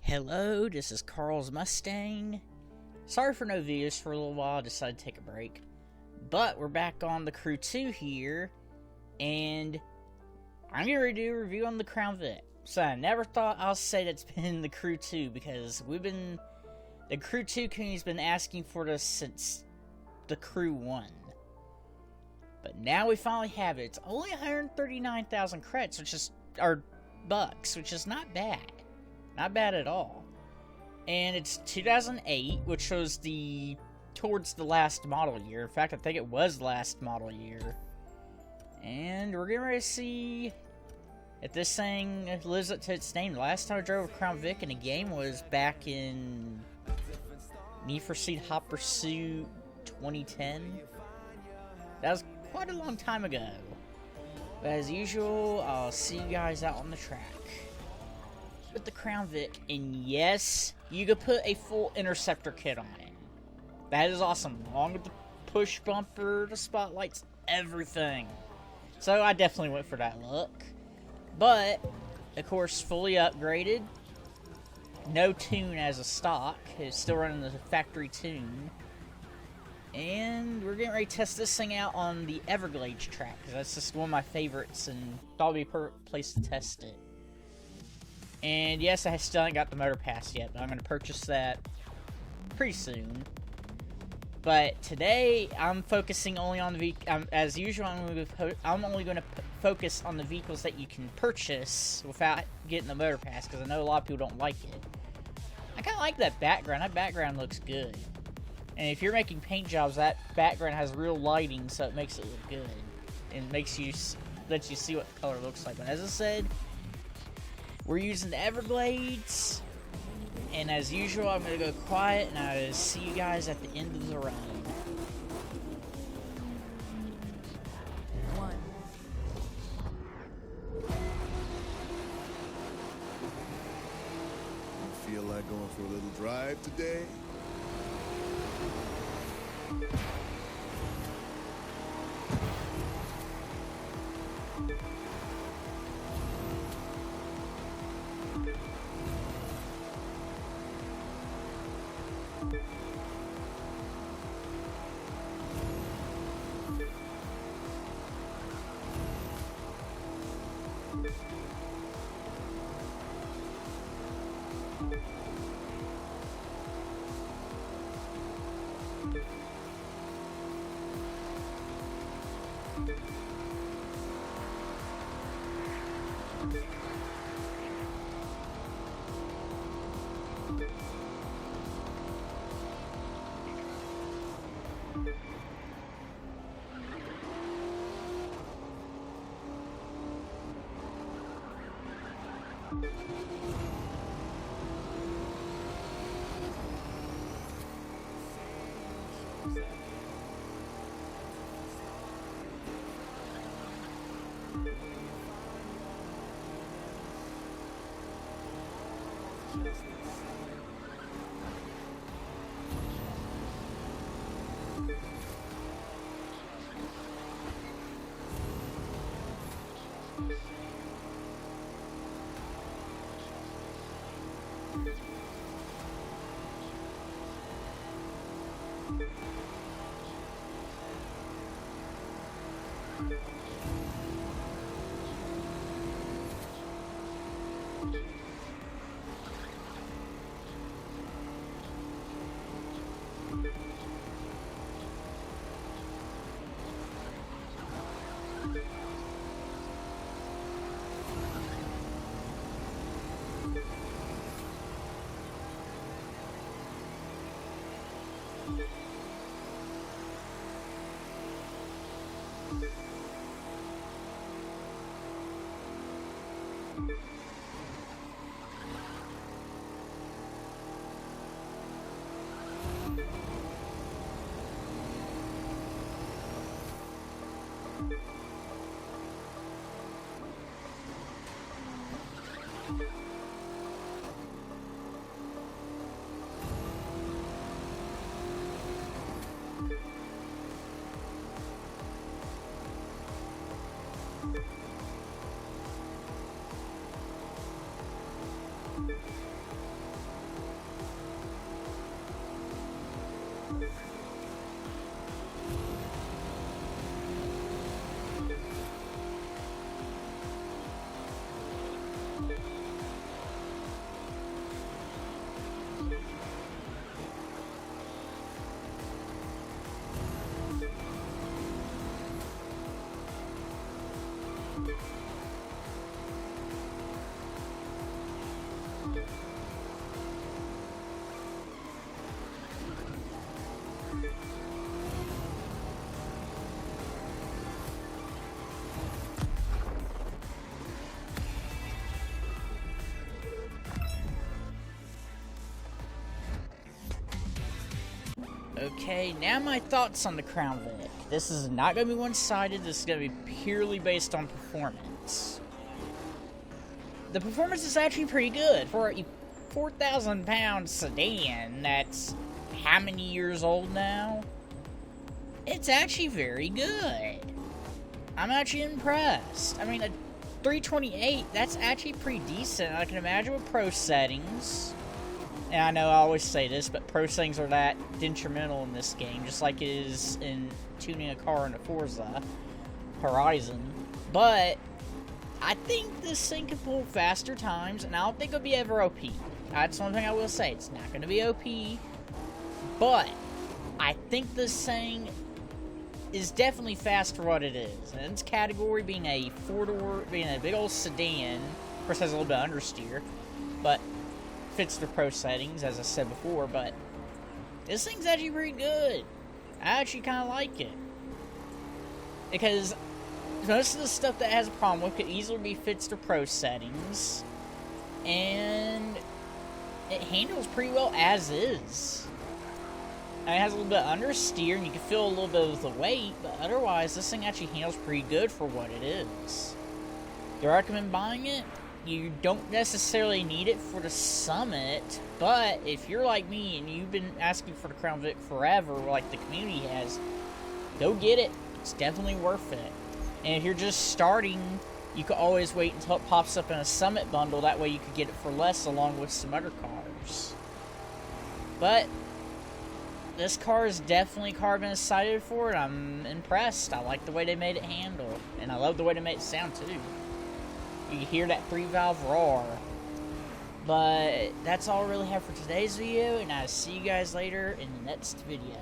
Hello, this is Carl's Mustang. Sorry for no videos for a little while, I decided to take a break. But we're back on the Crew 2 here, and I'm getting ready to do a review on the Crown Vic. So I never thought I'll say that's been the Crew 2, because the Crew 2 community's been asking for this since the Crew 1. But now we finally have it. It's only 139,000 credits, or bucks, which is not bad. Not bad at all. And it's 2008, which was towards the last model year. In fact, I think it was last model year. And we're getting ready to see if this thing lives up to its name. The last time I drove a Crown Vic in a game was back in Need for Speed Hot Pursuit 2010. That was quite a long time ago. But as usual, I'll see you guys out on the track with the Crown Vic, and yes, you could put a full Interceptor kit on it. That is awesome, along with the push bumper, the spotlights, everything. So I definitely went for that look. But, of course, fully upgraded. No tune as a stock. It's still running the factory tune. And we're getting ready to test this thing out on the Everglades track, because that's just one of my favorites, and thought it would be a perfect place to test it. And yes, I still haven't got the motor pass yet, but I'm going to purchase that pretty soon. But today, I'm focusing only on the as usual, I'm only going to focus on the vehicles that you can purchase without getting the motor pass, because I know a lot of people don't like it. I kind of like that background. That background looks good. And if you're making paint jobs, that background has real lighting, so it makes it look good. And lets you see what the color looks like. But as I said, we're using the Everglades, and as usual, I'm going to go quiet, and I'll see you guys at the end of the run. You feel like going for a little drive today? Okay, now my thoughts on the Crown Vic. This is not going to be one-sided, this is going to be purely based on performance. The performance is actually pretty good. For a 4,000-pound sedan that's how many years old now? It's actually very good. I'm actually impressed. I mean, a 328, that's actually pretty decent. I can imagine with pro settings. And I know I always say this, but pro settings are that detrimental in this game, just like it is in tuning a car in a Forza Horizon. But I think this thing can pull faster times, and I don't think it'll be ever OP. That's one thing I will say. It's not going to be OP, but I think this thing is definitely fast for what it is. And its category being a four-door, being a big old sedan, of course has a little bit of understeer, but fits the pro settings, as I said before. But this thing's actually pretty good. I actually kind of like it, because most of the stuff that has a problem with could easily be fixed to pro settings, and it handles pretty well as is. And it has a little bit of understeer, and you can feel a little bit of the weight, but otherwise this thing actually handles pretty good for what it is. Do I recommend buying it? You don't necessarily need it for the Summit, but if you're like me and you've been asking for the Crown Vic forever, like the community has, go get it. It's definitely worth it. And if you're just starting, you can always wait until it pops up in a Summit bundle. That way you could get it for less along with some other cars. But this car is definitely a car I've been excited for, and I'm impressed. I like the way they made it handle, and I love the way they made it sound too. You can hear that 3-valve roar. But that's all I really have for today's video, and I'll see you guys later in the next video.